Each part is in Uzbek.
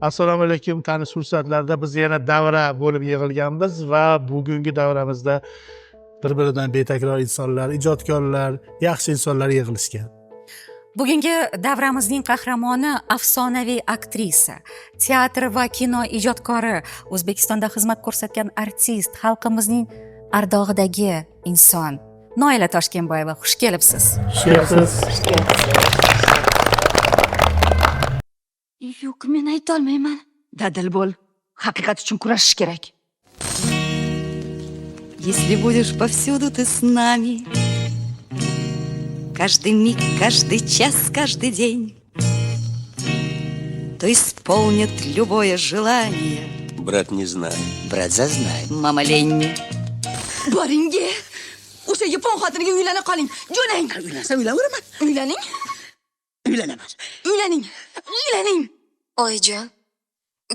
Assalomu alaykum. Tanish fursatlarda biz yana davra bo'lib yig'ilganmiz va bugungi davramizda bir-biridan betakror insonlar, ijodkorlar, yaxshi insonlar yig'ilishgan. Bugungi davramizning qahramoni afsonaviy aktrisa, teatr va kino ijodkori, O'zbekistonda xizmat ko'rsatgan artist, xalqimizning ardog'idagi inson Noila Toshkentboyeva, xush kelibsiz. Yo'q, men ayta olmayman. Dadil bo'l. Haqiqat uchun kurashish kerak. Если будешь повсюду ты с нами, каждый миг, каждый час, каждый день, то исполнит любое желание. Брат не знает, брат зазнает. Mama Lenni. Boringi. O'sha yapon xotiniga uylanib qoling. Jo'nang. Uylansam uylanveraman. Uylaning. Uylanaman. Uylaning. Uylaning. Oyijon,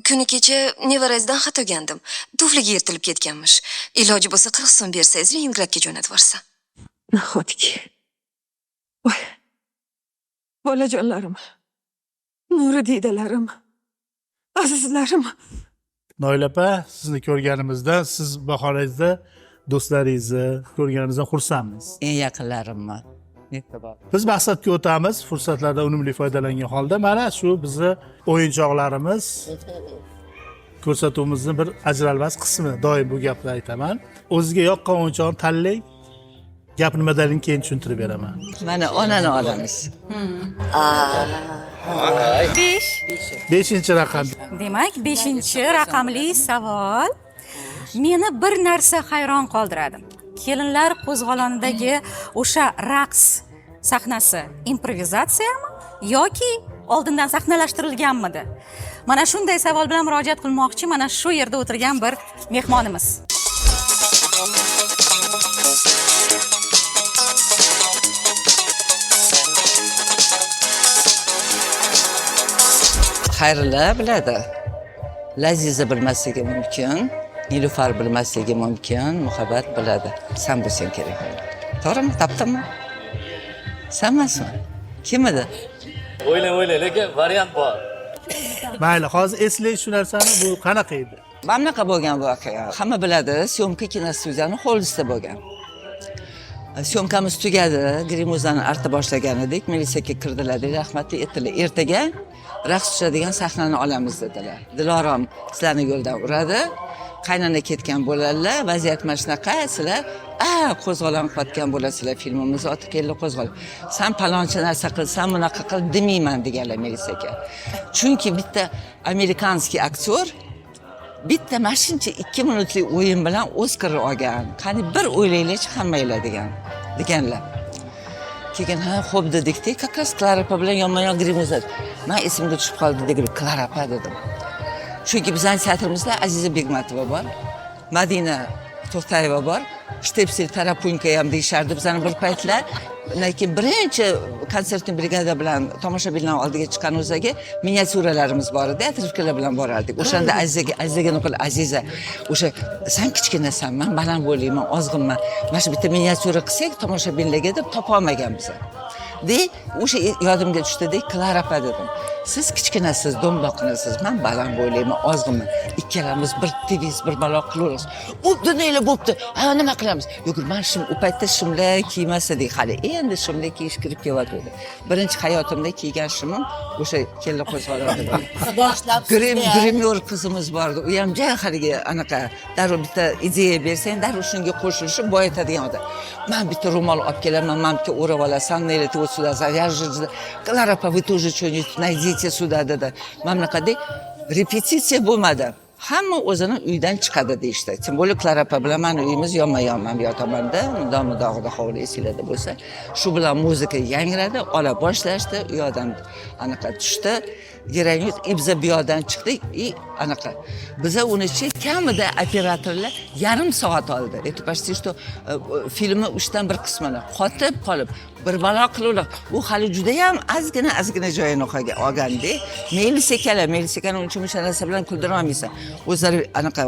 kuni kecha nevarangizdan xat olgandim. Tufliga yirtilib ketganmish. Iloji bo'lsa 40 so'm bersangiz Leningradga jo'natib yuborsa. Nahotki. Voy. Bolajonlarim. Nuri diydalarim. Azizlarim. Noila opa, sizni ko'rganimizda, siz bahorangizda do'stlaringizni ko'rganimizdan xursandmiz. Eng yaqinlarimman. Biz maqsadga o'tamiz, fursatlardan unumli foydalangan holda mana shu bizni o'yinchoqlarimiz ko'rsatuvimizning bir ajralmas qismi. Doim bu gapni aytaman. O'zingizga yoqqan o'yinchoqni tanlang. Gap nimadanligini keyin tushuntirib beraman. Mana onani olamiz. 5-chi raqam. Demak, 5-raqamli savol meni bir narsa hayron qoldiradi. Kelinlar qo'zg'olonidagi o'sha raqs sahnasi improvizatsiyami yoki oldindan sahnalashtirilganmidi? Mana shunday savol bilan murojaat qilmoqchi mana shu yerda o'tirgan bir mehmonimiz. Xayrilla biladi. Laziza bilmasligi mumkin, Nilufar bilmasligi mumkin, Muhabbat biladi. Sen bo'lsang kerak. To'g'rimi? Topdimmi? Senmasmi? Kim edi? O'ylang, lekin variant bor. Mayli, hozir eslang shu narsani, bu qanaqa edi? Mana bunaqa bo'lgan voqea. Hamma biladi, syomka kinostudiyani hovlisida bo'lgan. Syomkamiz tugadi, grimuzani arta boshlagan edik. Milisaga kirdilar, rahmatli etdilar. Ertaga raqs tushadigan sahnani olamiz dedilar. Dilorom sizlarni yo'ldan uradi. Qaynona ketgan bo'ladilar, vaziyat mana shunaqa, sizlar qo'zg'olon qilayotgan bo'lasizlar, filmimiz oti keldi qo'zg'ol. Sen palonchi narsa qilsan, bunaqa qil demayman deganlar milisaga. Chunki bitta amerikanskiy aktyor bitta mashincha 2 minutlik o'yin bilan Oskar olgan. Qani bir o'ylanglarchi hammanglar deganlar. Keyin xo'p dedikda, как раз Klara opa bilan yonma-yon grimuzat. Men esimga tushib qoldi dedim, Klara opa dedim. Chunki bizning teatrimizda Aziza Begmatova bor, Madina To'xtayeva bor, Shtepsel Tarapunka ham deyishardi bizani bir paytlar. Lekin birinchi konsertni brigada bilan tomoshabinlar oldiga chiqqan o'zaga miniatyuralarimiz bor edi, atrofkalar bilan borardik. O'shanda Azizaga naqul Aziza, o'sha sen kichkinasan, men baland bo'layman, ozg'inman. Mana shu bitta miniatyura qilsak tomoshabinlarga deb topa olmaganmiz. O'sha yodimga tushdi, Klara opa dedim. Siz kichkinasiz, do'mboqnasiz, men baland bo'ylayman, ozg'inman. Ikkalamiz bir tevis, bir balo qilamiz. Bo'pti, neyla bo'pti. Nima qilamiz? Yo'q, men u paytda shimlar kiymas edik hali. Endi shimlar kiyish kirib kelyapti. Birinchi hayotimda kiygan shimim o'sha kella qo'zg'olonda. Boshlab Grimyor qizimiz bor edi. U ham juda haligi anaqa darrov bitta ideya bersang, darrov shunga qo'shilishib boyatadigan odam. Men bitta ro'mol olib kelaman, mamka o'rab olasan, neyla вот сюда завяжешь. Klara opa, вы тоже что-нибудь найдите сюда, dedi. Mana bunaqada repetitsiya bo'lmadi. Hamma o'zini uydan chiqadi deyishdi. Tim bo'lib Klara opa bilan meni uyimiz yonma-yon, men bu tomonda, mudom-mudog'ida hovli esinglarda bo'lsa, shu bilan muzika yangradi, ola boshlashdi, u yoqdan anaqa tushdi. Geranyut ibza bu yoqdan chiqdik, anaqa. Biza unichi kamida operatorlar yarim soat oldi. Это почти что filmni 3dan 1 qismini qotib qolib bir balo qiluvlar. U hali juda ham azgina joyini olganda, Melisakani uncha muncha narsa bilan kuldira olmaysan. O'zlari anaqa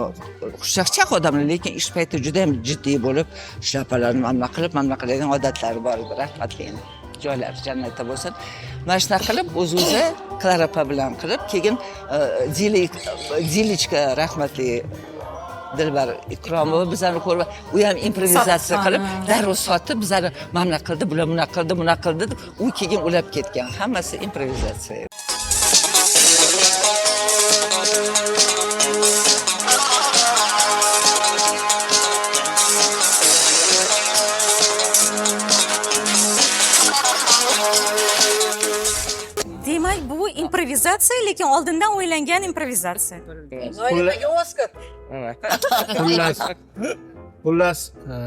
xushchaqchaq odamlar, lekin ish payti juda ham jiddiy bo'lib, shlapalarni mamla qilib, mamla qiladigan odatlari bor edi, rahmatli. joylari jannatda bo'lsin. Mana shunaqa qilib o'z-o'zi Klarapa bilan qilib, keyin Zilichka rahmatli Dilbar Ikromova bizlarni ko'rib, u ham improvizatsiya qilib, darrov sotib bizlarni mana qildi, bular buna qildi deb, u keyin ulab ketgan. Hammasi improvizatsiya. Demak, bu improvizatsiya, lekin oldindan o'ylangan improvizatsiya. Xullas,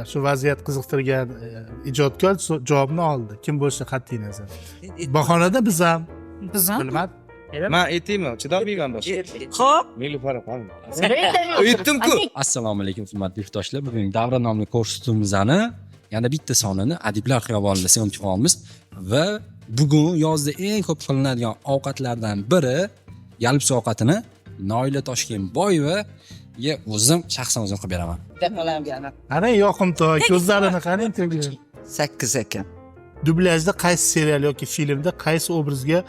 shu vaziyat qiziqtirgan ijodkor javobni oldi. Kim bo'lishi qat'iy nazar. Bahonada biz ham bilmadim. Men aytaymi, chidolmayman bosh. Xo'p. Nilufar xonim. Aytdim-ku. Assalomu alaykum hurmatli yurtdoshlar. Bugun davra nomli ko'rsatuvimizni yana bitta sonini Adiblar xiyobonida syomka qilamiz va bugun yozda eng ko'p qilinadigan ovqatlardan biri yalpich ovqatini Noila Toshkentboyevaga o'zim shaxsan o'zim qilib beraman. Ana yoqimtoy ko'zlarini qarang turgan. 8 ekan. Dublyajda qaysi serial yoki filmda qaysi obrazga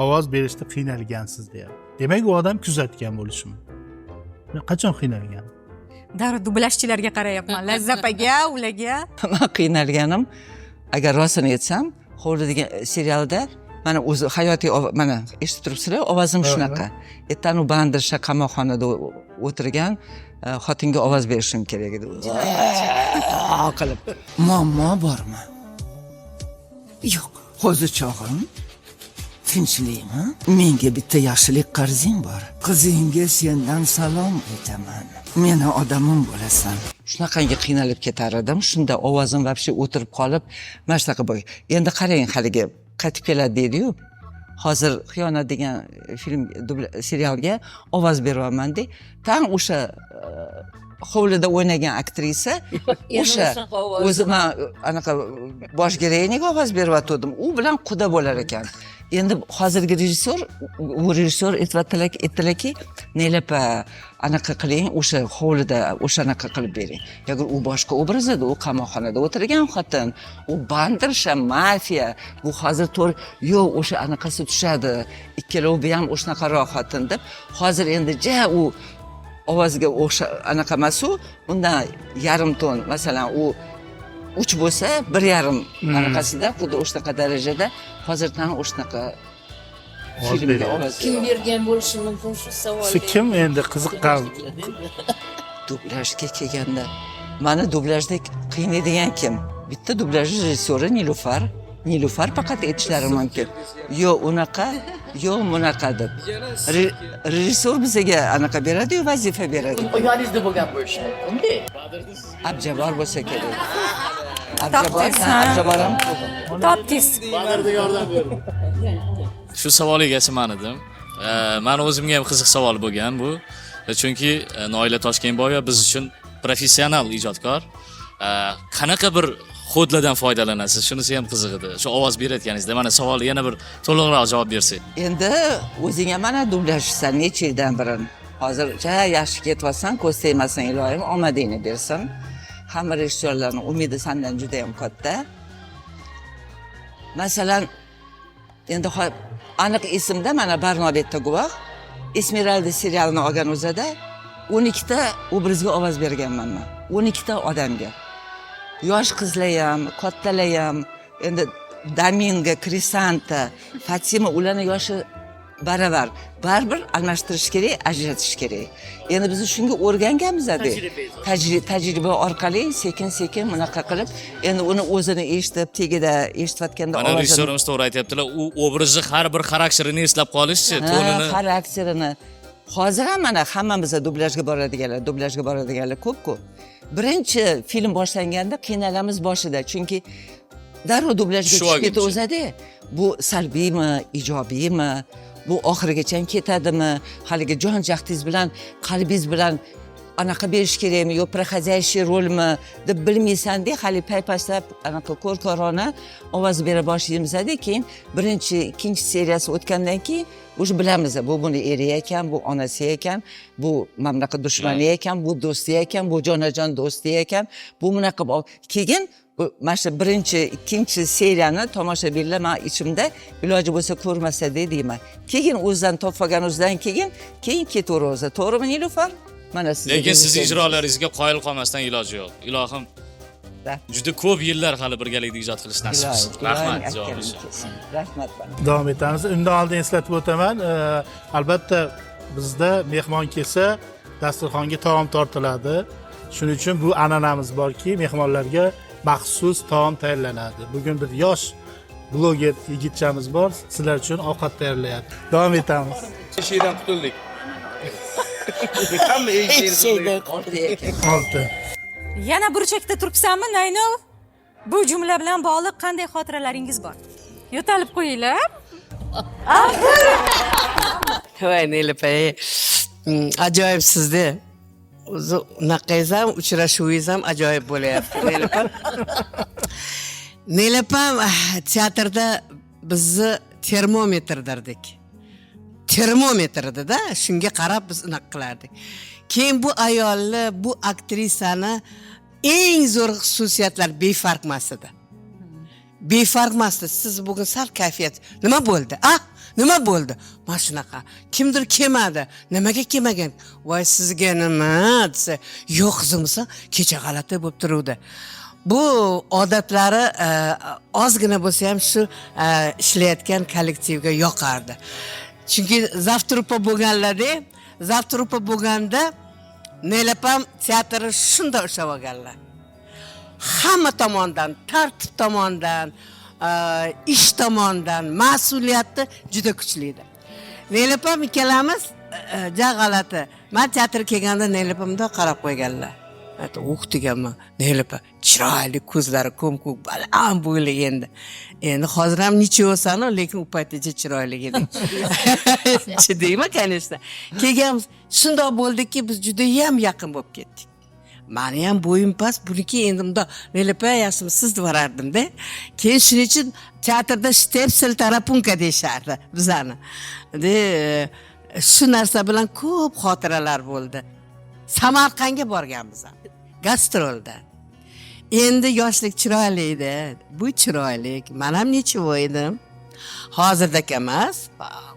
ovoz berishda qiynalgansiz deyapti. Demak, u odam kuzatgan bo'lishi mumkin. Men qachon qiynalgan? Darrov dublajchilarga qarayapman. Lazzapaga, ularga. Men qiynalganim, agar rostini aytsam, Hovli degan serialda mana o'zi hayotiy mana eshitib turibsizlar, ovozim shunaqa. Ertanu bandirsha qamoqxonada o'tirgan xotinga ovoz berishim kerak edi. Qilib. Muammo bormi? Yo'q, hozirchog'im tinchlikmi? Menga bitta yaxshilik qarzing bor. Qizingga sendan salom aytaman. Meni odamim bo'lasan. Shunaqangi qiynalib ketar edim. Shunda ovozim vobshe o'tirib qolib, mana shunaqa bo'y. Endi qarang, haligi qaytib keladi deydi-yu. Hozir Xiyonat degan film serialga ovoz beryapman deb, tang o'sha Hovlida o'ynagan aktrisa o'sha o'zi men anaqa bosh geroyiniga ovoz beryotgandim. U bilan quda bo'lar ekan. Endi hozirgi rejissyor aytdilarki, Neylapa anaqa qiling, o'sha Hovlida o'shanaqa qilib bering. Agar u boshqa obraz edi, u qamoqxonada o'tirgan xotin, u bandirsha, mafiya, bu hozir yo'q, o'sha anaqasi tushadi. Ikkalovi ham o'shanaqaroq xotin deb, hozir endi u ovozga o'sha anaqa emas-u, undan yarim ton, masalan, u 3 bo'lsa, 1,5 anaqasida, xuddi o'shanaqa darajada hozirdan o'shanaqa filmga ovoz. Kim bergan bo'lishi mumkin shu savolga? Kim endi qiziqqan? Dublajga kelganda, mani dublajda qiynaydigan kim? Bitta dublaj rejissyori Nilufar faqat aytishlari mumkin. Yo'q unaqa, yo'q bunaqa deb. Rejissyor bizga anaqa beradi-yu, vazifa beradi. Uyingizda bo'lgan bo'lishi mumkin-da. Abjabor bo'lsa kerak. Abjabor ham topdingiz. Shu savol egasi men edim. Meni o'zimga ham qiziq savol bo'lgan bu. Chunki Noila Toshkentboyeva biz uchun professional ijodkor. Qanaqa bir kodlardan foydalanasiz? Shunisi ham qiziq edi. Shu ovoz berayotganingizda mana savolga yana bir to'liqroq javob bersangiz. Endi o'zingga mana dublajchisan necha yildan beri. Hozircha yaxshi ketyapsan, ko'z tegmasin iloyim, omadingni bersin. Hamma rejissyorlarning umidi sendan juda ham katta. Masalan, endi aniq esimda mana Barnobetda guvoh Esmeralda serialini olgan o'zida 12 ta obrazga ovoz berganman men. 12 ta odamga. Yosh qizlar ham, kattalar ham, endi Daminga, Krisanta, Fatima ularning yoshi baravar. Baribir almashtirish kerak, ajratish kerak. Endi biz shunga o'rganganmiz-da. Tajriba orqali sekin-sekin bunaqa qilib, endi uni o'zini eshitib, tegida eshitayotganda mana rejissyorimiz to'g'ri aytibdilar, u obrazni har bir xarakterini eslab qolishchi, tonini. Xarakterini. Hozir ham mana hammamiz dublajga boradiganlar ko'p-ku. Birinchi film boshlanganda qiynalamiz boshida, chunki darrov dublajga tushib ketadi. Bu salbiymi, ijobiymi? Bu oxirigacha ketadimi? Haligi jon jahtingiz bilan, qalbingiz bilan anaqa berish kerakmi, yo проходящий rolmi deb bilmaysan-da, hali paypaslab anaqa ko'rkorona ovoz bera boshlaymiz-da, keyin birinchi, ikkinchi seriyasi o'tgandan keyin o'sha bilamiz, bu buni eri ekan, bu onasi ekan, bu mamlakat dushmani ekan, bu do'sti ekan, bu jonajon do'sti ekan, bu bunaqa keyin bu mana shu birinchi, ikkinchi seriyani tomoshabinlar man ichimda iloji bo'lsa ko'rmasa deyman. Keyin o'zidan topgan o'zidan keyin ketaveradi. To'g'rimi Nilufar? Mana siz. Lekin siz ijrolaringizga qoyil qolmasdan iloji yo'q. Ilohim juda ko'p yillar hali birgalikda ijod qilish nasib qilsin. Rahmat javob uchun. Rahmat. Davom etamiz. Undan oldin eslatib o'taman, albatta bizda mehmon kelsa dasturxonga taom tortiladi. Shuning uchun bu an'anamiz borki, mehmonlarga maxsus taom tayyorlanadi. Bugun bir yosh bloger yigitchamiz bor, sizlar uchun ovqat tayyorlayapti. Davom etamiz. Eshikdan qutuldik. Hamma eshikdan Olti. Yana burchakda turibsanmi, Naynov? Bu jumla bilan bog'liq qanday xotiralaringiz bor? Yo'talib qo'yinglar. Voy Nilufar, ajoyibsiz-da. O'zi unaqangiz ham uchrashuvingiz ham ajoyib bo'layapti, Nilufar. Nilufar teatrda bizni termometrdirdik. Termometr edi-da, shunga qarab biz unaqa qilardik. Keyin bu ayolni, bu aktrisani eng zo'r xususiyatlar befarq emas edi. Befarq emas edi. Siz bugun sal kayfiyat. Nima bo'ldi? Nima bo'ldi? Mana shunaqa. Kimdir kelmadi. Nimaga kelmagan? Voy sizga nima desa, yo'q qizimsa, kecha g'alati bo'lib turuvdi. Bu odatlari ozgina bo'lsa ham shu ishlayotgan kollektivga yoqardi. Chunki zavtrupa bo'lganlarda, zavtrupa bo'lganda Nilufar teatri shunda ushlab olganlar. Hamma tomondan, tartib tomondan, ish tomondan mas'uliyati juda kuchli edi. Nilufar ikkalamiz g'alati. Men teatrga kelganda Nilufamda qarab qo'yganlar. Deganman, Nilufar chiroyli ko'zlari ko'm-ko'k, baland bo'yli endi. Endi hozir ham nechosani, lekin u paytgacha chiroyli edi. Chidaymi, конечно. Kelganmiz, shundoq bo'ldiki, biz juda ham yaqin bo'lib ketdik. Meni ham bo'yim past, buniki endi bunda Nilufar yaxshimi siz devorardim-da. Keyin shuning uchun teatrda shtepsel tarapunka deyishardi bizani. Shu narsa bilan ko'p xotiralar bo'ldi. Samarqandga borganmiz. Gastrolda. Endi yoshlik chiroyli edi. Bu chiroyli. Men ham necha edim. Hozirdek emas.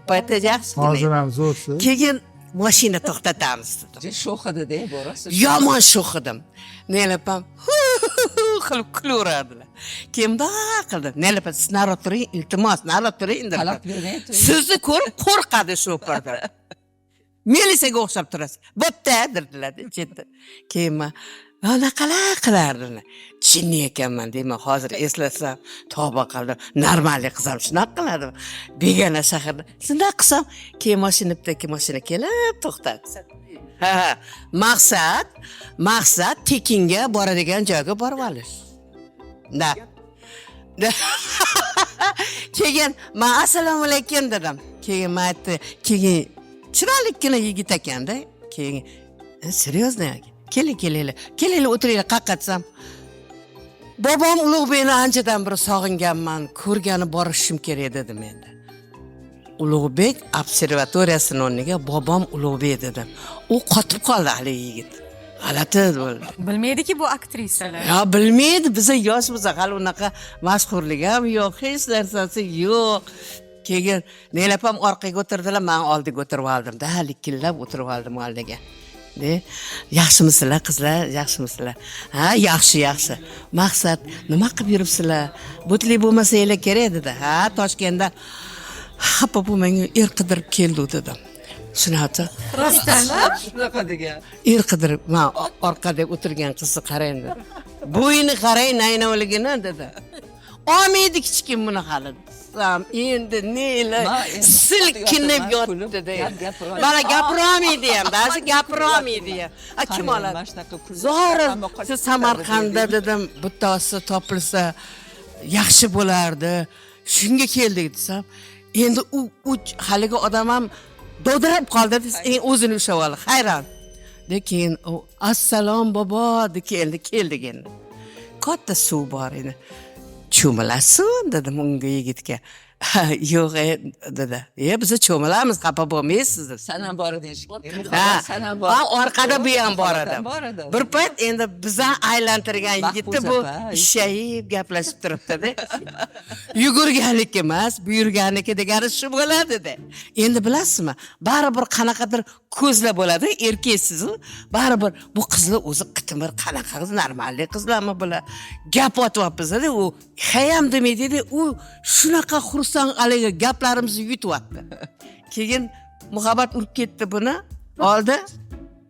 Paytda yaxshi. Hozir ham zo'rsiz. Keyin mashina to'xtatamiz dedim. Sho'x edi-da, borasiz. Yomon sho'x edim. Nilufar qilib kulaveradilar. Keyin bunday qildi. Nilufar siz narib turing, iltimos, narib turing. Sizni ko'rib qo'rqadi sho'parda. Melisaga o'xshab turasiz. Bo'pti dedilar chetda. Keyin men naqalar qilardim. Jinni ekanman deyman, hozir eslasam, tavba qildim. Normallik qilsam shunaqa qiladim. Begona shaharda shunday qilsam, keyin mashina kelib to'xtadi. Maqsad tekinga boradigan joyga borib olish. Keyin men assalomu alaykum dedim. Keyin men aytdi, keyin chiroylikgina yigit ekanda. Keyin seriyozno. Keling, o'tiringlar, qaqqatsam. Bobom Ulug'bekni anchadan beri sog'inganman, ko'rgani borishim kerak dedim endi. Ulug'bek observatoriyasining o'rniga bobom Ulug'bek dedim. U qotib qoldi hali yigit. G'alati bo'ldi. Bilmaydiki bu aktrisalar. Ya bilmaydi, biz yoshmiz, hali unaqa mashhurlik ham yo'q, hech narsasi yo'q. Keyin Nilufar orqaga o'tirdilar, men oldiga o'tirib oldim. Likillab o'tirib oldim oldiga. Yaxshimisizlar qizlar, yaxshimisizlar? Ha, yaxshi. Maqsad, nima qilib yuribsizlar? Butli bo'lmasanglar kerak dedi. Ha, Toshkentda xafa bo'lmang, qidirib keldi dedim. Shunaqa. Rostdanmi? Shunaqa degan. Qidirib, men orqada o'tirgan qizni qarang dedi. Bo'yini qarang, naynovligini dedi. Olmaydi kichkin buni hali. Endi nela silkinib yotdi dedi. Mana gapirolmaydi ham, ba'zi gapirolmaydi ham. Kim oladi? Zo'ri, siz Samarqandda dedim, bittasi topilsa yaxshi bo'lardi. Shunga keldik desam, endi u haligi odam ham do'dirab qoldi, o'zini ushlab oldi. Hayron. Keyin assalom bobo deb keldik endi. Katta suv bor edi. Cho'milasin dedim unga yigitga. yo'q dedi. Biz cho'milamiz, xafa bo'lmaysiz dedi. San ham bor eding shekilli. Ha, San ham bor. orqada bu ham bor edi. Bor edi. Bir payt endi bizdan aylantirgan yigitni bu Mahfuza, ishayib gaplashib turibdi-da. Yugurganlik emas, buyurganligi degani shu bo'ladi-da. Endi bilasizmi, baribir qanaqadir ko'zlar bo'ladi, erkaksiz-ku. Baribir bu qizlar o'zi qitimir qanaqa qiz, normalniy qizlarmi bular? Gap otyapmiz-da, u hayam demaydi-da, u shunaqa xursand haligi gaplarimizni yutyapti. Keyin muhabbat urib ketdi buni, oldi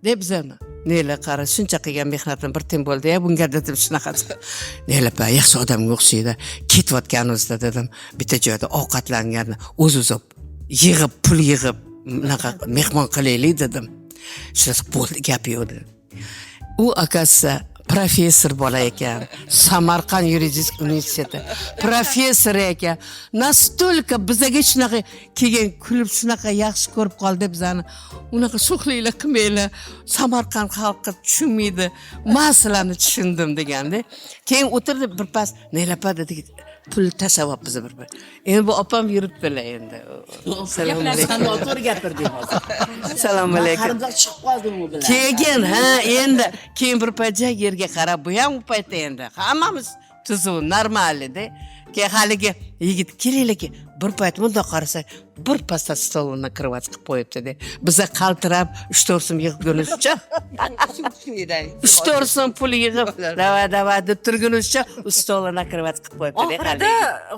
deb bizani. Nela qara, shuncha qilgan mehnatim bir tim bo'ldi-ya, bunga dedim shunaqa. Nela pa, yaxshi odamga o'xshaydi. Ketayotganimizda dedim, bitta joyda ovqatlangan, o'z-o'zi yig'ib, pul yig'ib, bunaqa mehmon qilaylik dedim. Shunisi bo'ldi, gap yo'q. U akasi professor bola ekan, Samarqand yuridik universiteti professor ekan. Nastolka bizaga shunaqa kelgan kulib shunaqa yaxshi ko'rib qoldi bizani. Unaqa sho'xliklar qilmaylar. Samarqand xalqi tushunmaydi. Men sizlarni tushundim deganda. Keyin o'tirdi birpas, "Nelapa" dedi. Pul tasavvur bizni bir. Endi bu opam yuribdilar endi. Assalomu alaykum. Noto'g'ri gapirding hozir. Assalomu alaykum. Qarindosh chiqib qoldi u bilan. Keyin endi keyin bir paytda yerga qarab, bu ham u paytda endi hammamiz tuzuv normal edi. Keyin haligi yigit kelaylik, bir payt bunda qarasak, bir pasta stolini kirvat qilib qo'yibdi-da. Biza qaltirab 3-4 so'm yig'ib go'nishcha. 3-4 so'm pul yig'ib, dava deb turgunizcha stolini kirvat qilib qo'yibdi-da. Oxirida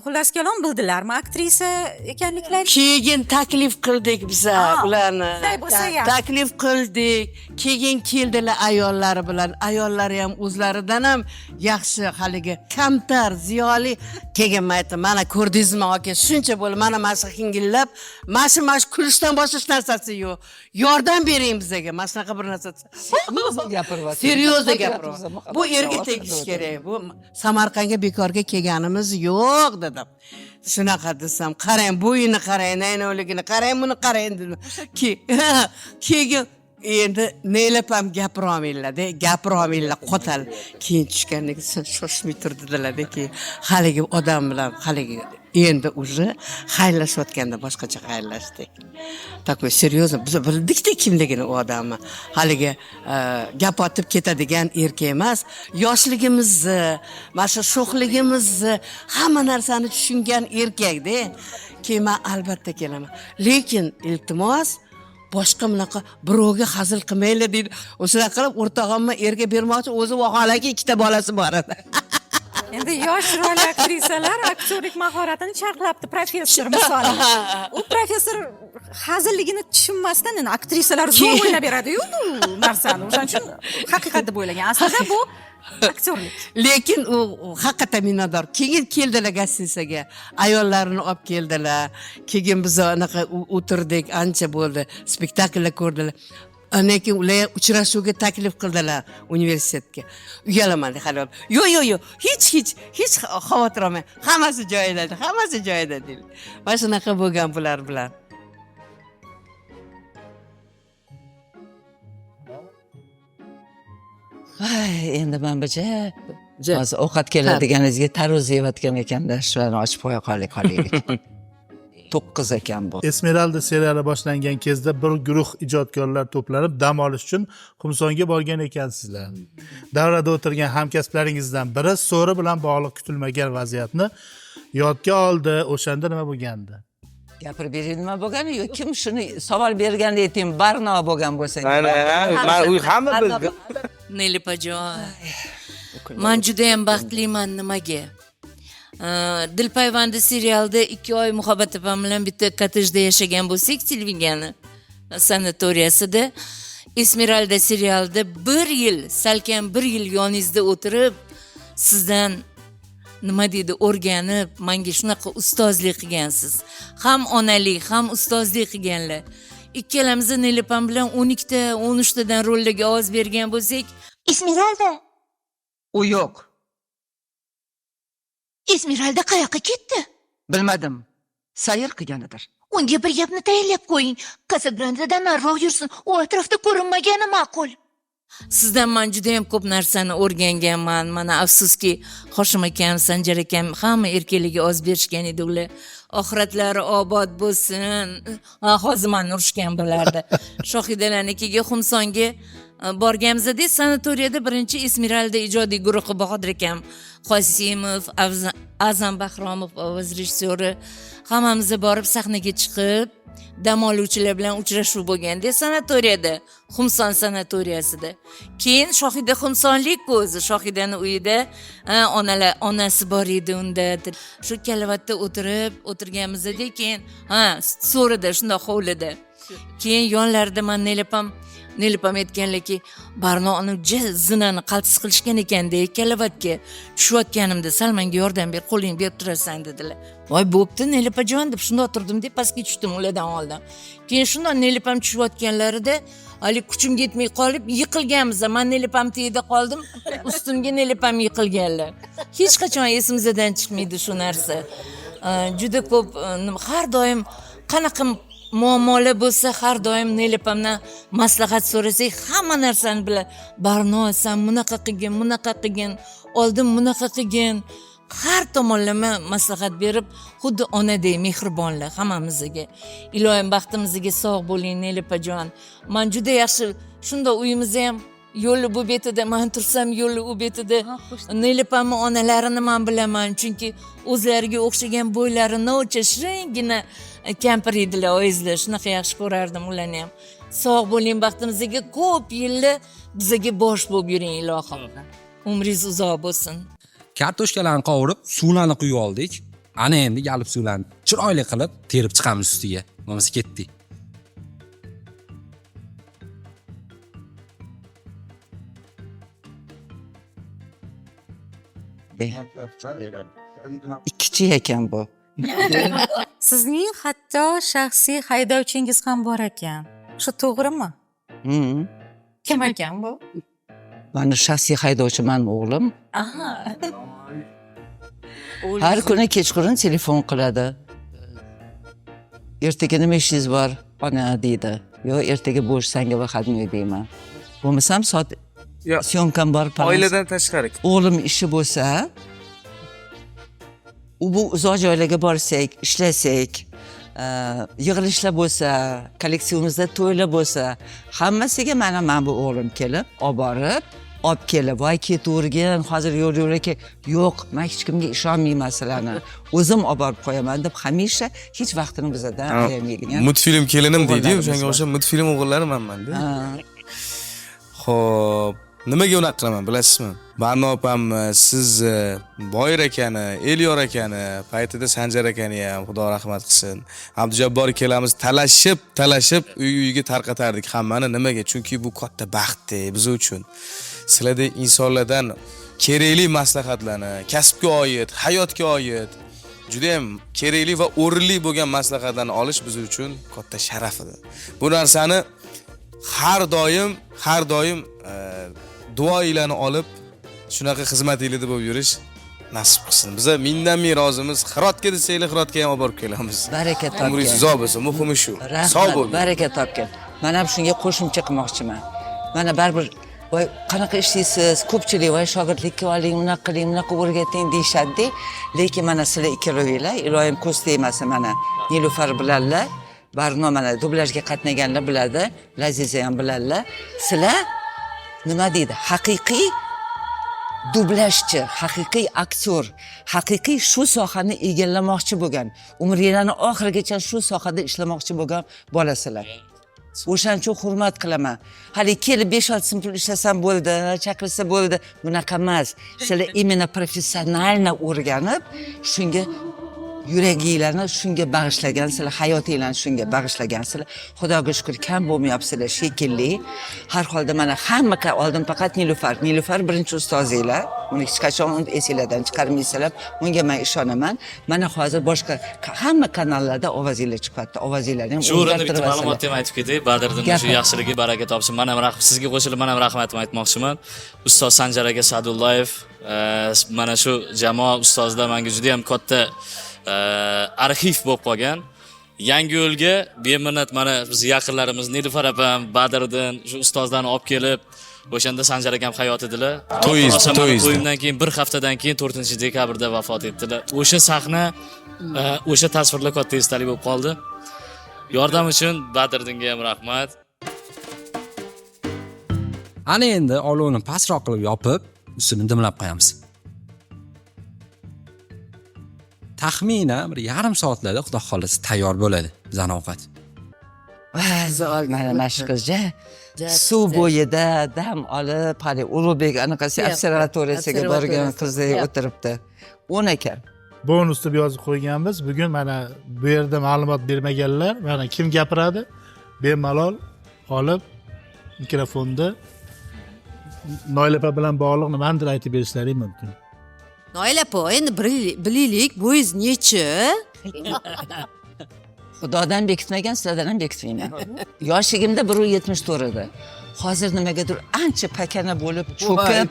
xullas kalom bildilarmi aktrisa ekanliklarini? Keyin taklif qildik biza ularni. shunday bo'lsa ham. Taklif qildik. Keyin keldilar ayollari bilan. Ayollari ham o'zlaridan ham yaxshi haligi kamtar, ziyoli. Keyin aytdim, "Mana ko'rdingizmi, aka, shuncha bo'lib, mana mashq qingillab, mash kulishdan boshqa hech narsasi yo'q. Yordam bering bizga." Mana shunaqa bir narsa. Gapiryapsiz. Seriozda gapiryapman. Bu erga tegish kerak. Bu Samarqandga bekorga kelganimiz yo'q dedim. Shunaqa desam, qarang, bo'yini qarang, naynavligini qarang, buni qarang dedim. Keyin endi neylab ham gapirolmaylar-da, gapirolmaylar qo'tal. Keyin tushgandan keyin shoshmay turdilar-da, keyin haligi odam bilan haligi endi уже xayrlashayotganda boshqacha xayrlashdik. Такой серьезно, biz bildik-da kimligini u odamni. Haligi gap otib ketadigan erkak emas, yoshligimizni, mana shu sho'xligimizni, hamma narsani tushungan erkak-da. Keyin men albatta kelaman. Lekin iltimos boshqa bunaqa birovga hazil qilmaylar deydi. O'shalar qilib o'rtog'imni erga bermoqchi, o'zi vaholanki ikkita bolasi bor edi. Endi yosh rol aktrisalar aktyorlik mahoratini charxlabdi professor misoli. U professor hazilligini tushunmasdan endi aktrisalar zo'r o'ynab beradi-yu bu narsani. O'shaning uchun haqiqat deb o'ylagan. Aslida bu aktyorlik. Lekin u haqiqatan minnatdor. Keyin keldilar gastisaga, ayollarini olib keldilar. Keyin biz anaqa o'tirdik, ancha bo'ldi, spektakllar ko'rdilar. Lekin ular uchrashuvga taklif qildilar universitetga. Uyalaman hali. Yo'q, hech xavotir olmang. Hammasi joyida dedi. Mana shunaqa bo'lgan bular bilan. Endi men baja hozir ovqat keladiganingizga tarvuz yeyotgan ekanda, shularni ochib qo'ya qolaylik. 9 ekan bu. Esmeralda seriali boshlangan kezda bir guruh ijodkorlar to'planib dam olish uchun Qumsonga borgan ekansizlar. Davrada o'tirgan hamkasblaringizdan biri so'ri bilan bog'liq kutilmagan vaziyatni yodga oldi. O'shanda nima bo'lgandi? Gapirib bering, nima bo'lgani yo'q, kim shuni savol berganda ayting, Barno bo'lgan bo'lsa. Men uy hamma bildi. Nelipajon. Men juda ham baxtliman nimaga? Dilpayvandi serialida 2 oy Muhabbat opam bilan bitta kottejda yashagan bo'lsak, televideniya sanatoriyasida, Esmeralda serialida 1 yil, salkam 1 yil yoningizda o'tirib, sizdan nima deydi, o'rganib, menga shunaqa ustozlik qilgansiz. Ham onalik, ham ustozlik qilganlar. Ikkalamiz Nelipam bilan 12 ta, 13 tadan rollarga ovoz bergan bo'lsak, Esmeralda. U yo'q. Esmeralda qayoqqa ketdi? Bilmadim. Sayr qilganidir. Unga bir gapni tayyorlab qo'ying. Kasagrandadan nariroq yursin. U atrofda ko'rinmagani ma'qul. Sizdan men juda ham ko'p narsani o'rganganman. Mana afsuski Hoshim akam, Sanjar akam hamma erkinligi oz berishgan edi ular. Oxiratlari obod bo'lsin. Ha, hozir meni urishgan bo'lardi. Shohidalarnikiga Xumsonga borganimizda sanatoriyada birinchi Esmeralda ijodiy guruhi Bahodir akam, Qosimov, Azam Bahromov ovoz rejissyori hammamiz borib sahnaga chiqib dam oluvchilar bilan uchrashuv bo'lganda sanatoriyada, Xumson sanatoriyasida. Keyin Shohida Xumsonlik o'zi, Shohidani uyida onasi bor edi unda. Shu kalavatda o'tirganimizda keyin so'rida shunda hovlida. Keyin yonlarida men Nelipam aytganlarki, Barno uni zinani qaltis qilishgan ekanda kalavatga tushayotganimda sal menga yordam ber, qo'ling berib turasan dedilar. Voy bo'pti Nelipajon deb shunda o'tirdim deb pastga tushdim ulardan oldin. Keyin shunda Nelipam tushayotganlarida hali kuchim yetmay qolib yiqilganmiz. Men Nelipam tagida qoldim, ustimga Nelipam yiqilganlar. Hech qachon esimizdan chiqmaydi shu narsa. Juda ko'p har doim qanaqa muammolar bo'lsa har doim Nelipamdan maslahat so'rasak hamma narsani bilan Barno sen bunaqa qilgin, oldin bunaqa qilgin, har tomonlama maslahat berib, xuddi onadek mehribonlar hammamizga. Ilohim baxtimizga sog' bo'ling Nelipajon. Men juda yaxshi shunda uyimizda ham yo'li bu betida, men tursam yo'li u betida. Nelipamni onalarini men bilaman, chunki o'zlariga o'xshagan bo'ylari nocha shiringina kampir edilar, oyizlar. Shunaqa yaxshi ko'rardim ularni ham. Sog' bo'ling, baxtimizga ko'p yillar bizga bosh bo'lib yuring ilohim. Umringiz uzoq bo'lsin. Kartoshkalarni qovurib, suvlarni quyib oldik. Ana endi galib suvlarni chiroyli qilib terib chiqamiz ustiga. Bo'lmasa ketdik. Ikkichi ekan bu. Sizning hatto shaxsiy haydovchingiz ham bor ekan. Shu to'g'rimi? Kim ekan bu? Mani shaxsiy haydovchi mening o'g'lim. Har kuni kechqurun telefon qiladi. Ertaga nima ishingiz bor? Ona deydi. Yo, ertaga bo'sh senga vaqtni deyman. Bo'lmasam soat syomkam bor. Oiladan tashqari. O'g'lim ishi bo'lsa, bu uzoq joylarga borsak, ishlasak, yig'ilishlar bo'lsa, kolleksiyamizda to'ylar bo'lsa, hammasiga mana bu o'g'lim kelib, olib kelib, voy ketavergin, hozir yo'l-yo'laka, yo'q, men hech kimga ishonmayman sizlarni. O'zim olib borib qo'yaman deb hamisha hech vaqtini bizdan ayamaydigan. Multfilm kelinim deydi, o'shanga o'xshab multfilm o'g'illarimanman-da. Xo'p, nimaga unaqa qilaman bilasizmi? Barno opam siz Boyir akani, Elyor akani, paytida Sanjar akani ham Xudo rahmat qilsin. Abdujabbor kelamiz talashib uy-uyga tarqatardik hammani. Nimaga? Chunki bu katta baxtda biz uchun. Sizlarda insonlardan kerakli maslahatlarni, kasbga oid, hayotga oid juda ham kerakli va o'rinli bo'lgan maslahatlarni olish biz uchun katta sharaf edi. Bu narsani har doim duoinglarni olib shunaqa xizmatinglarda bo'lib yurish nasib qilsin. Biz mingdan-ming rozimiz. Hirotga desanglar, Hirotga ham olib borib kelamiz. Baraka topgan. Umringiz uzoq bo'lsin, muhimi shu. Sog' bo'ling. Baraka topgan. Men ham shunga qo'shimcha qilmoqchiman. Mana baribir voy qanaqa ishlaysiz? Ko'pchilik voy shogirdlikka oling, bunaqa qiling, bunaqa o'rgating deyshadi. Lekin mana sizlar ikkalovinglar, iloyim ko'z tegmasin mana. Nilufar bilanlar, Barno mana dublyajga qatnaganlar biladi, Laziza ham biladilar. Sizlar nima deydi? Haqiqiy dublyajchi, haqiqiy aktyor, haqiqiy shu sohani egallamoqchi bo'lgan, umringlarning oxirigacha shu sohada ishlamoqchi bo'lgan bolasizlar. O'shaning uchun hurmat qilaman. Hali kelib 5-6 sinf ishlasam bo'ldi, chaqirsa bo'ldi, bunaqa emas. Sizlar imенно professionalni o'rganib, shunga yuraginglarni shunga bag'ishlagansizlar, hayotinglarni shunga bag'ishlagansizlar. Xudoga shukr, kam bo'lmayapsizlar shekilli. Har holda mana hamma oldin faqat Nilufar birinchi ustozinglar. Uni hech qachon esinglardan chiqarmaysizlar. Bunga men ishonaman. Mana hozir boshqa hamma kanallarda ovozinglar chiqyapti. Ovozinglarni ham o'zgartirib bitta ma'lumot ham aytib ketay. Badriddin shu yaxshiligi baraka topsin. Men ham sizga qo'shilib men ham rahmatimni aytmoqchiman. Ustoz Sanjar aka Sadullayev, mana shu jamoa ustozlar menga juda ham katta arxiv bo'lib qolgan. Yangiyo'lga beminnat mana biz yaqinlarimiz Nilufar opam, Badriddin shu ustozlarni olib kelib, o'shanda Sanjar akam hayot edilar. To'yizda, Rosa mani to'yizda. to'yimdan keyin bir haftadan keyin 4-dekabrda vafot etdilar. O'sha sahna, o'sha tasvirlar katta esdalik bo'lib qoldi. Yordam uchun Badriddinga ham rahmat. Ana endi olovni pastroq qilib yopib, ustini dimlab qo'yamiz. Taxminan bir yarim soatlarda xudo xolasa tayyor bo'ladi bizning ovqat. Zol mana mashqija. Suv bo'yida dam olib, hali Ulug'bek anaqasi observatoriyasiga borgan qizdek o'tiribdi. 10 ekan. Bonus deb yozib qo'yganmiz. Bugun mana bu yerda ma'lumot bermaganlar, mana kim gapiradi? Bemalol olib mikrofonda Noilapa bilan bog'liq nimanidir aytib berishlari mumkin. Noilapa, endi bilaylik, bo'yingiz necha? Xudodan bekitmagan, sizlardan ham bekitmayman. Yoshligimda 1.74 edi. Hozir nimagadir ancha pakana bo'lib cho'kib,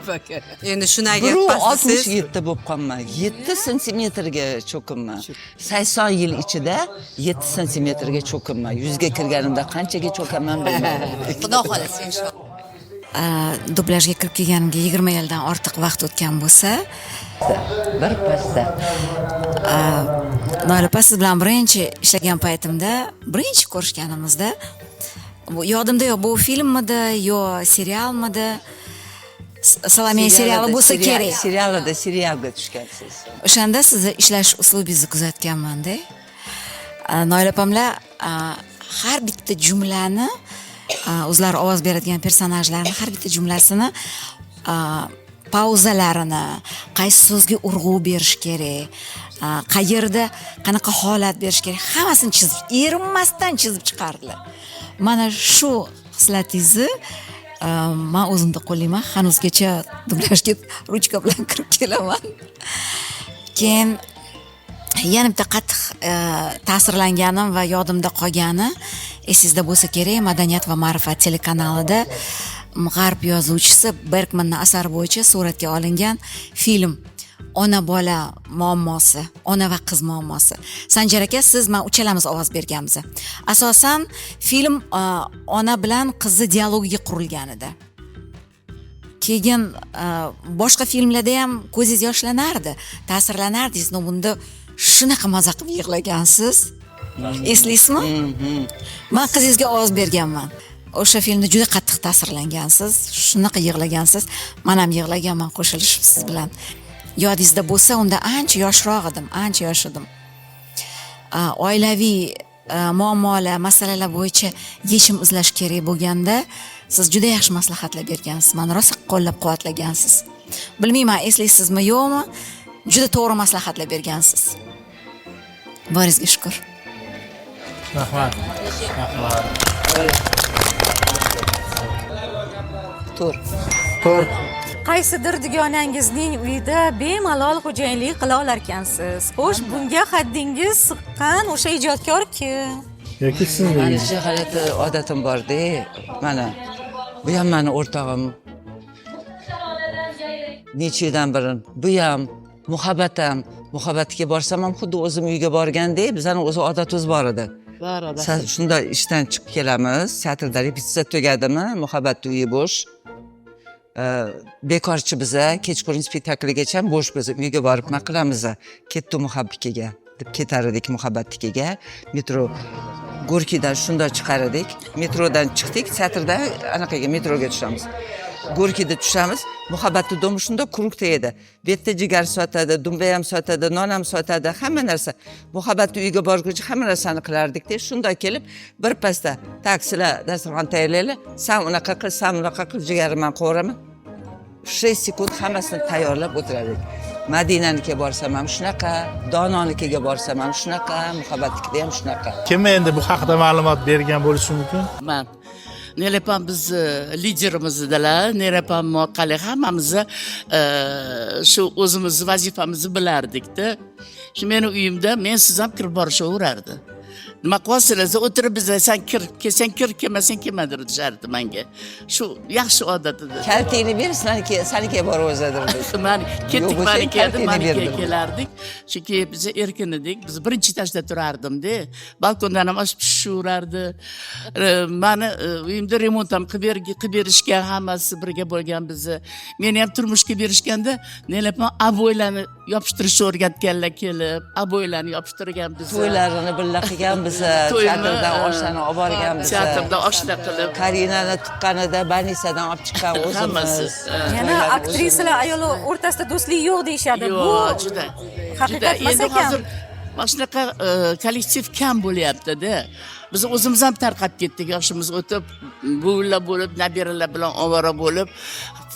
Endi shunaga passiz. 1.67 bo'lib qolman. 7 santimetrga cho'kinman. 80 yil ichida 7 santimetrga cho'kinman. 100 ga kirganimda qanchaga cho'kaman bilmayman. Xudo xolasa inshaalloh. Dublajga kirib kelganimga 20 yildan ortiq vaqt o'tgan bo'lsa, Bir pasda Noilapa siz bilan birinchi ishlagan paytimda, birinchi ko'rishganimizda, bu yodimda yo bu filmmidi, yo serialmidi, Salome seriali bo'lsa kerak. serialga tushgansiz. O'shanda sizni ishlash uslubingizni kuzatganman-da. Noilapamlar har bitta jumlani, o'zlari ovoz beradigan personajlarni har bitta jumlasini pauzalarini, qaysi so'zga urg'u berish kerak, qayerda qanaqa holat berish kerak, hammasini chizib, erinmasdan chizib chiqardilar. Mana shu xislatingizni men o'zimda qo'llayman, hanuzgacha dublajga ruchka bilan kirib kelaman. Keyin yana bitta qattiq ta'sirlanganim va yodimda qolgani, esingizda bo'lsa kerak, Madaniyat va ma'rifat telekanalida G'arb yozuvchisi Bergmanning asari bo'yicha suratga olingan film Ona bola muammosi, ona va qiz muammosi. Sanjar aka, siz, men uchalamiz ovoz berganmiz. Asosan film ona bilan qizni dialogiga qurilgan edi. Keyin boshqa filmlarda ham ko'zingiz yoshlanardi, ta'sirlanardingiz, no bunda shunaqa maza qilib yig'lagansiz. Eslaysizmi? Men qizingizga ovoz berganman. O'sha filmda juda qattiq ta'sirlangansiz, shunaqa yig'lagansiz. Men ham yig'laganman qo'shilishib siz bilan. Yodingizda bo'lsa, unda ancha yoshroq edim, ancha yosh edim. Oilaviy muammolar, masalalar bo'yicha yechim izlash kerak bo'lganda, siz juda yaxshi maslahatlar bergansiz. Meni rosa qo'llab-quvvatlagansiz. Bilmayman, eslaysizmi yo'qmi? Juda to'g'ri maslahatlar bergansiz. Boringizga shukr. Rahmat. Rahmat. Tur. Qaysidir dugonangizning uyida bemalol xo'jayinlik qila olar ekansiz. Xo'sh, bunga haddingiz siqqan o'sha ijodkor kim? Yoki siz Meni shu holatda odatim bor-da. Mana bu ham meni o'rtog'im. Necha yildan beri bu ham muhabbatam, muhabbatga borsam ham xuddi o'zim uyga borgandek, bizning o'zi odatimiz bor edi. Shunda ishdan chiqib kelamiz, teatrda repetitsiya tugadimi, muhabbat uyi bo'sh. Bekorchi biza kechqurun spektakligacha bo'sh biz uyga borib nima qilamiz? Ketdi muhabbatiga deb ketar edik muhabbatiga. Metro Gorkidan shunda chiqar edik. Metrodan chiqdik, teatrda anaqaga metroga tushamiz. Gorkida tushamiz, muhabbatni do'mi shunda kurukda edi. Bu yerda jigar sotadi, dumba ham sotadi, non ham sotadi, hamma narsa. Muhabbatni uyga borguncha hamma narsani qilardik-da. Shunda kelib bir pasda taksilar dasturxon tayyorlaylar, sen unaqa qil, sen unaqa qil, jigarimni qo'raman. 6 sekund hammasini tayyorlab o'tirardik. Madinanikiga borsam ham shunaqa, Dononikiga borsam ham shunaqa, muhabbatnikida ham shunaqa. Kim endi bu haqida ma'lumot bergan bo'lishi mumkin? Men Nerepam biz liderimizdilar, Nerepam orqali hammamiz shu o'zimiz vazifamizni bilardik-da. Shu meni uyimda men siz ham kirib borishaverardi. nima qilyapsizlar o'tirib biza sen kir kelsang kir kelmasang kelmadir deyishardi menga shu yaxshi odat edi kaltingni ber sanikiga borib o'zadirdik. man ketdik Yo'q, bo'lsa manikiga kartini manikiga berdim. kelardik chunki biz erkin edik biz birinchi etajda turardimda balkondan ham oshib tushishaverardi mani uyimda remont ham qilib berishgan hammasi birga bo'lgan bizni meni ham turmushga berishganda nelapan aboylarni yopishtirishni o'rgatganlar kelib aboylarni yopishtirgan bizni To'ylarini birga qilganmiz, teatrdan oshlarni olib borganmiz. teatrda oshlar qilib Karinani tuqqanida Banisadan olib chiqqan hammasi o'zimiz. yana aktrisalar ayol o'rtasida do'stlik yo'q deyishadi. Bu yo'q juda haqiqat emas endi ekan. hozir mana shunaqa kollektiv kam bo'lyapti-da. Biz o'zimiz ham tarqab ketdik, yoshimiz o'tib, buvilar bo'lib, nabiralar bilan ovora bo'lib,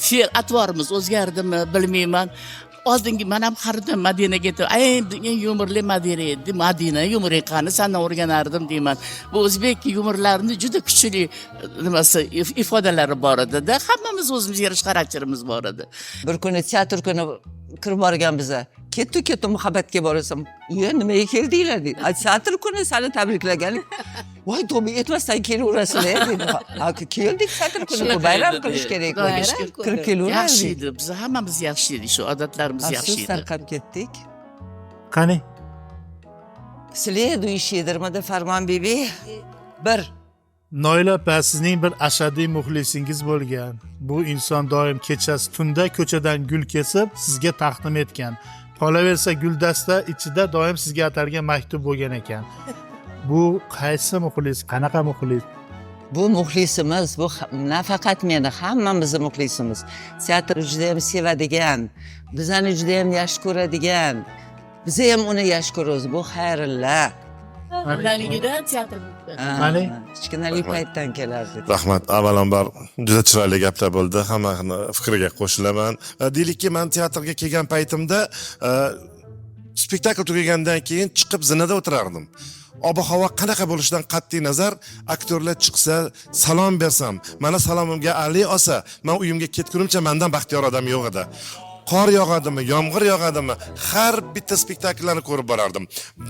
fe'l atvorimiz o'zgardimi, bilmayman. Oldingi men ham xaridim Madinaga ketib, "Ay, yumorli Madina edi, Madina yumori qani, sendan o'rganardim" deyman. Bu o'zbek yumorlarini juda kuchli nimasi ifodalari bor edi-da. Hammamiz o'zimizga yarasha xarakterimiz bor edi. Bir kuni teatr kuni kirib borgan biza. Ketdi muhabbatga borasan. "Ye, nimaga keldinglar?" dedi. "Teatr kuni seni tabriklagan." "Voy, to'bi etmasdan kelaverasizlar" dedi. "Aka, keldik teatr kuni, bu bayram qilish kerak edi. Kirib kelaverdik." Yaxshi edi. Biz hammamiz yaxshi edik, shu odatlarimiz yaxshi Afsus edi. tarqab ketdik. Qani? Следующий dirmada Farmon bibi. Bir Noila opa, sizning bir ashaddiy muxlisingiz bo'lgan. Bu inson doim kechasi tunda ko'chadan gul kesib sizga taqdim etgan. Qolaversa guldasta ichida doim sizga atalgan maktub bo'lgan ekan. Bu qaysi muxlis? Qanaqa muxlis? bu muxlisimiz, bu nafaqat meni, hammamizni muxlisimiz. Teatrni juda ham sevadigan, bizani juda ham yaxshi ko'radigan, biz ham uni yaxshi ko'ramiz. Bu Xayrilla. Daligida teatr Mani? Kichkinalik paytdan kelardi. Rahmat, avvalambor juda chiroyli gaplar bo'ldi. Hammani fikriga qo'shilaman. Deylikki, men teatrga kelgan paytimda spektakl tugagandan keyin chiqib zinada o'tirardim. Ob-havo qanaqa bo'lishidan qat'iy nazar, aktyorlar chiqsa, salom bersam, mana salomimga ali olsa, men uyimga ketgunimcha mendan baxtiyor odam yo'q edi. Qor yog'adimi, yomg'ir yog'adimi, har bitta spektakllarni ko'rib borardim.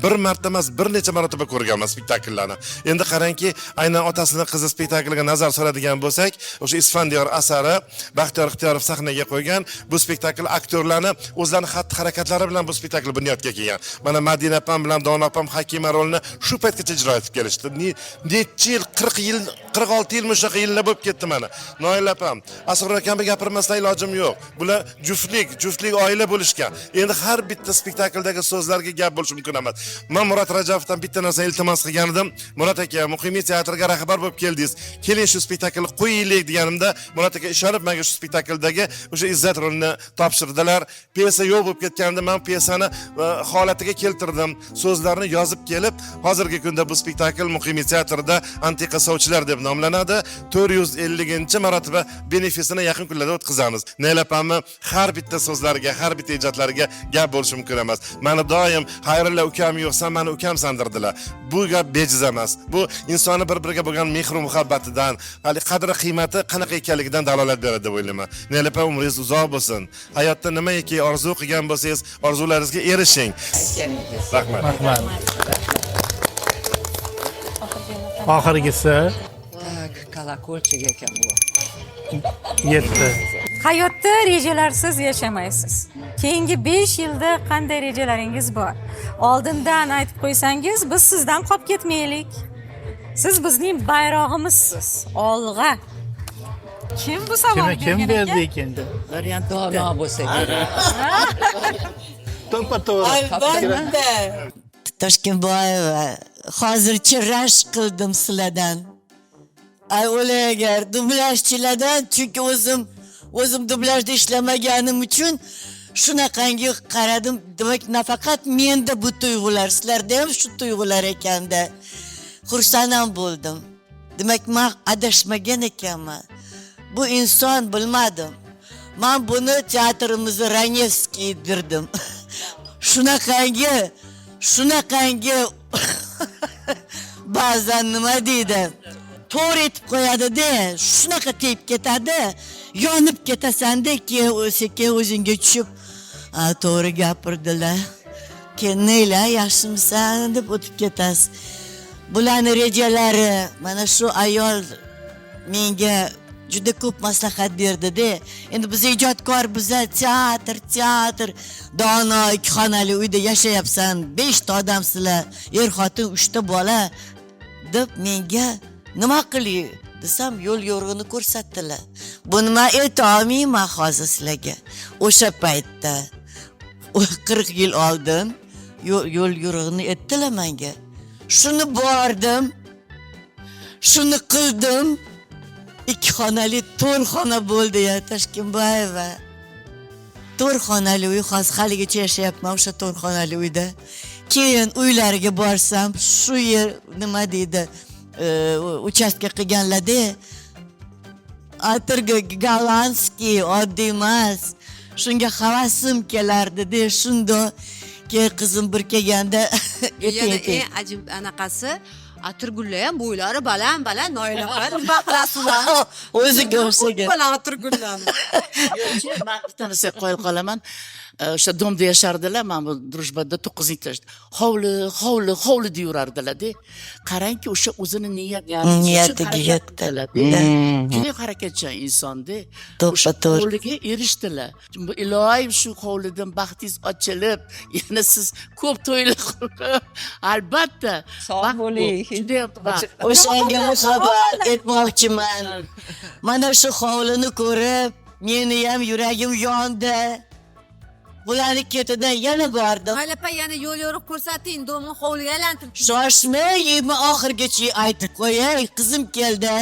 Bir marta emas, bir necha marotaba ko'rganman spektakllarni. Endi qarangki, aynan otasining qizi spektakliga nazar soladigan bo'lsak, o'sha Isfandiyor asari Baxtiyor Ixtiyorov sahnaga qo'ygan bu spektakl aktyorlarni o'zlarining xatti-harakatlari bilan bu spektakl bunyodga kelgan. Mana Madina opam bilan Dono opam Hakima rolini shu paytgacha ijro etib kelishdi. Necha yil, 40 yil, 46 yil mushaqa yillar bo'lib ketdi mana. Noila opam, Asror akamga gapirmasdan ilojim yo'q. Bular juftlik oila bo'lishgan. Endi har bitta spektakldagi so'zlarga gap bo'lishi mumkin emas. Men Murod Rajabovdan bitta narsa iltimos qilgan edim. Murod aka, Muqimiy teatrga rahbar bo'lib keldingiz. Keling shu spektaklni qo'yaylik deganimda, Murod aka ishonib menga shu spektakldagi o'sha Izzat rolini topshirdilar. Piyesa yo'q bo'lib ketganida men piyesani holatiga keltirdim. So'zlarni yozib kelib, hozirgi kunda bu spektakl Muqimiy teatrda Antiqa sovchilar deb nomlanadi. 450-marotaba benefisini yaqin kunlarda o'tkazamiz. Neylapammi? Har bitta so'zlarga, har bitta ijodlarga gap bo'lishi mumkin emas. Meni doim Xayrilla ukam yo'q, sen meni ukam sandirdilar. Bu gap bejiz emas. Bu insonni bir-biriga bo'lgan mehr muhabbatidan, hali qadri qiymati qanaqa ekanligidan dalolat beradi deb o'ylayman. Neylapa umringiz uzoq bo'lsin. Hayotda nimaiki orzu qilgan bo'lsangiz, orzularingizga erishing. Rahmat. Rahmat. Oxirgisi Tak, kolakolchik ekan bu. 7. Hayotda rejalarsiz yashamaysiz. Keyingi 5 yilda qanday rejalaringiz bor? Oldindan aytib qo'ysangiz, biz sizdan qolib ketmaylik. Siz bizning bayrog'imizsiz. Olg'a. Kim bu savolni Kim bergan berdi ekan? endi? variant Dono bo'lsa kerak. To'g'ri. Toshkentboyeva, hozircha rashk qildim sizlardan. Ay o'lay agar dublyajchilardan, chunki o'zim dublyajda ishlamaganim uchun shunaqangi qaradim. Demak, nafaqat menda bu tuyg'ular, sizlarda ham shu tuyg'ular ekanda. Xursand ham bo'ldim. Demak, men adashmagan ekanman. Bu inson bilmadim. Men buni teatrimizni Ranevskiy dirdim. Shunaqangi ba'zan nima deydi? To'g'ri etib qo'yadi-da, shunaqa tepib ketadi, yonib ketasan-da, keyin o'zingga tushib, to'g'ri gapirdilar. Keyin neylar, yaxshimisan deb o'tib ketasiz. bularni rejalari, mana shu ayol menga juda ko'p maslahat berdi-da. Endi biz ijodkor, biz teatr, dono, ikki xonali uyda yashayapsan, 5 ta odamsizlar, er xotin 3 ta bola deb menga nima qilay desam, yo'l yo'rig'ini ko'rsatdilar. Buni men ayta olmayman hozir sizlarga. O'sha paytda 40 yil oldin yo'l yo'rig'ini aytdilar menga. Shuni bordim, shuni qildim. 2 xonali to'rxona bo'ldi ya Toshkentboyeva. To'rxonali uy, hozir haligacha yashayapman o'sha to'rxonali uyda. Keyin uylariga borsam, shu yer nima deydi, uchastka qilganlar-da. Atirga gollandskiy, oddiy emas. Shunga havasim kelardi-da, shunda keyin qizim bir kelganda Yana eng ajib anaqasi atirgullar ham bo'ylari baland, noilalar baqlasizlar. O'ziga o'xshagan. Baland atirgullarni. Men bitta narsa qo'yib qolaman. O'sha domda yashardilar, mana bu Družbada 9-etajda. Hovli deyurardilar-da. Qarangki, o'sha o'zini niyatiga yetdilar. Juda harakatchan inson-da. To'ppa-to'g'ri. Hovliga erishdilar. Iloyim shu hovlidan baxtingiz ochilib, yana siz ko'p to'ylar qilib, albatta. Sog' bo'ling. O'shanga muhabbat etmoqchiman. Mana shu hovlini ko'rib, meni ham yuragim yondi. Bularni ketidan yana bordim. G'alapa yana yo'l yo'riq ko'rsating, domni hovliga aylantirib. Shoshmay, oxirgacha aytib qo'yay, qizim keldi.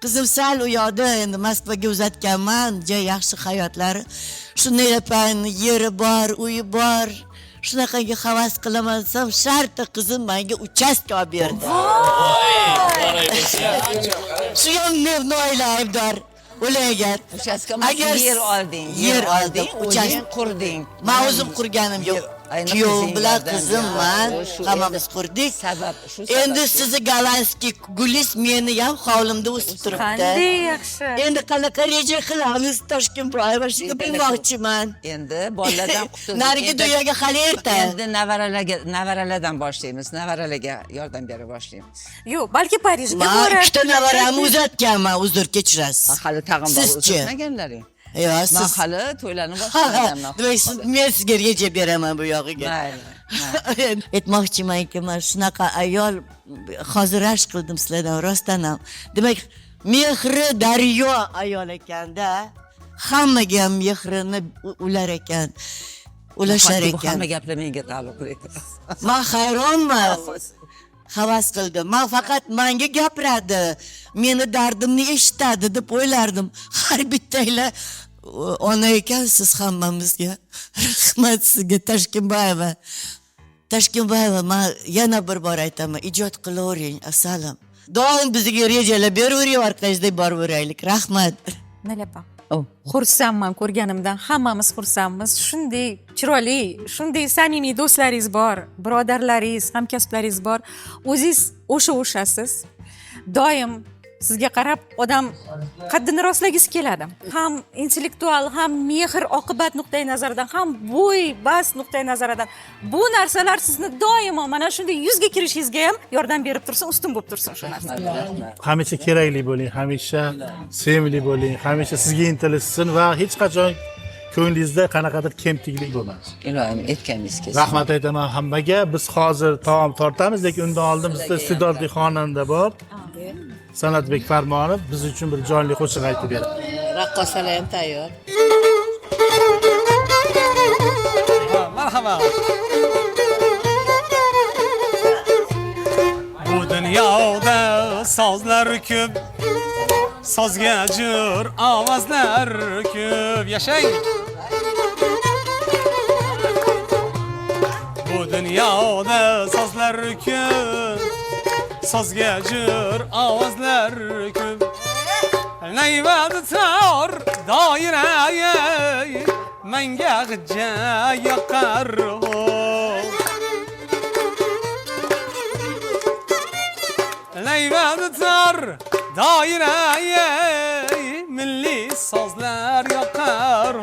Qizim sal u yoqda, endi Moskvaga uzatganman, juda yaxshi hayotlari. Shunday yapan, yeri bor, uyi bor. Shunaqaga havas qilaman desam, shartta qizim menga uchastka olib berdi. Shu ham noila aybdor. Ularga agar yer olding, uchastka qurding. Men o'zim qurganim yo'q. Kuyovim bilan qizim men hammamiz qurdik. Sabab shu. Endi sizni gollandskiy gulis meni ham hovlimda o'sib turibdi. Qanday yaxshi. Endi qanaqa reja qilamiz Toshkentboyeva, shunga bilmoqchiman. Endi bolalardan qutuldik. Nariga dunyoga hali erta. Endi navaralardan boshlaymiz. Navaralarga yordam bera boshlaymiz. Yo'q, balki Parijga Men borib. 2 ta navaramni uzatganman, uzr kechirasiz. Hali tag'in bor Sizchi? uzatmaganlaring. Yo'q, Men siz hali to'ylarni boshlaganman. demak, men sizga reja beraman bu yog'iga. Aytmoqchimanki, men shunaqa ayol hozir rashk qildim sizlardan rostdan ham. Demak, mehri daryo ayol ekanda, hammaga ham mehrini ular ekan. Ulashar ekan. Hamma gaplar menga taalluqli. Men hayronman. Havas qildim. Men faqat menga gapiradi. Meni dardimni eshitadi deb o'ylardim. Har bittanglar ona ekansiz hammamizga. Rahmat sizga Toshkentboyeva. Toshkentboyeva, men yana bir bor aytaman, ijod qilavering, asalim. Doim bizga rejalar beravering, orqangizda boraveraylik. Rahmat. Nalapa. Xursandman ko'rganimdan, hammamiz xursandmiz. Shunday chiroyli, shunday samimiy do'stlaringiz bor, birodarlaringiz, hamkasblaringiz bor. O'zingiz o'shasiz. Doim sizga qarab odam qaddini rostlagisi keladi. Ham intellektual, ham mehr oqibat nuqtai nazaridan, ham bo'y, bas nuqtai nazaridan. Bu narsalar sizni doimo mana shunday yuzga kirishingizga ham yordam berib tursin, ustun bo'lib tursin shu narsa. Hamisha kerakli bo'ling, hamisha sevimli bo'ling, hamisha sizga intilishsin va hech qachon ko'nglingizda qanaqadir kemtiklik bo'lmasin. Ilohim aytganingiz kelsin. Rahmat aytaman hammaga. Biz hozir taom tortamiz, lekin undan oldin bizda iste'dodli xonanda bor. Sanatbek Farmonov biz uchun bir jonli qo'shiq aytib beradi. Raqqosalar ham tayyor. Marhaba. Bu dunyoda sozlar ko'p, sozga jur ovozlar ko'p. Yashang. Bu dunyoda sozlar ko'p, sozga jur ovozlar ko'p. Nayvadi tor doiraya menga g'ijja yoqar. Nayvadi tor doiraya milliy sozlar yoqar.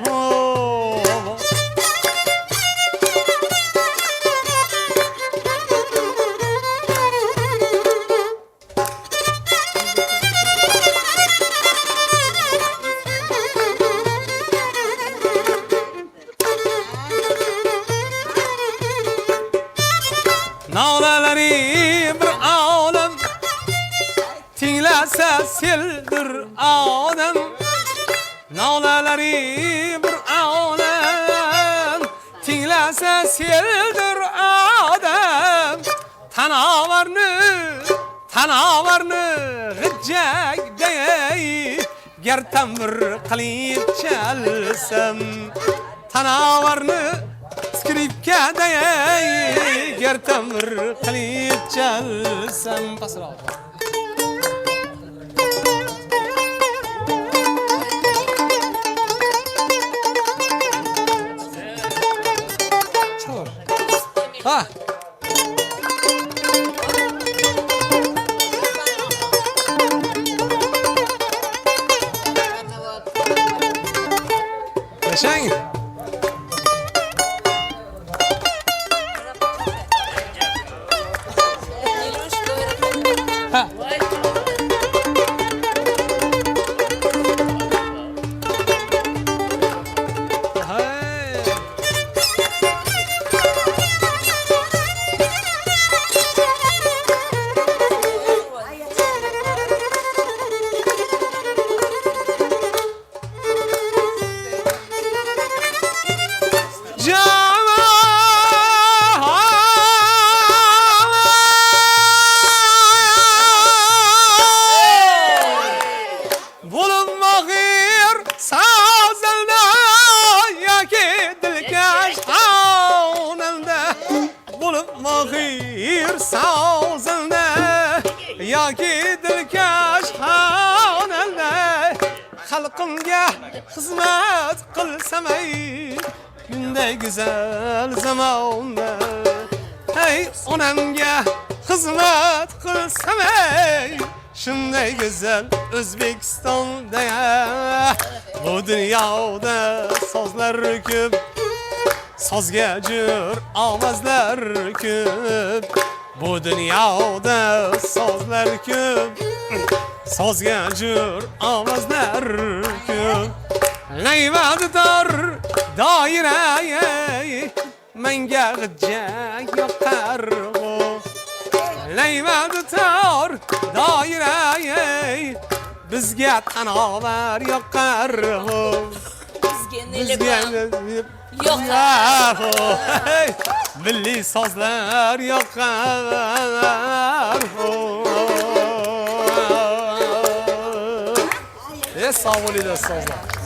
bir olam tinglasa seldir odam nolalari bir olam tinglasa seldir odam tanavarni g'ijjakday gartam bir qilib chalsam tanavarni skripkaday gartam bir qilib chalsam pasroq ha Yaşang. Ha. Mahir sazında yoki dilkash xonanda xalqimga xizmat qilsam ey bunday go'zal zamonda hey onamga xizmat qilsam ey shunday go'zal O'zbekistonda bu dunyoda sozlar ko'p sozga jur ovozlar ko'p bu dunyoda sozlar ko'p sozga jur ovozlar ko'p layvador doira menga g'ijjak yoqar layvador doira bizga tanovar yoqar bizga yoqar milliy sozlar yoqar sog' bo'linglar sozlar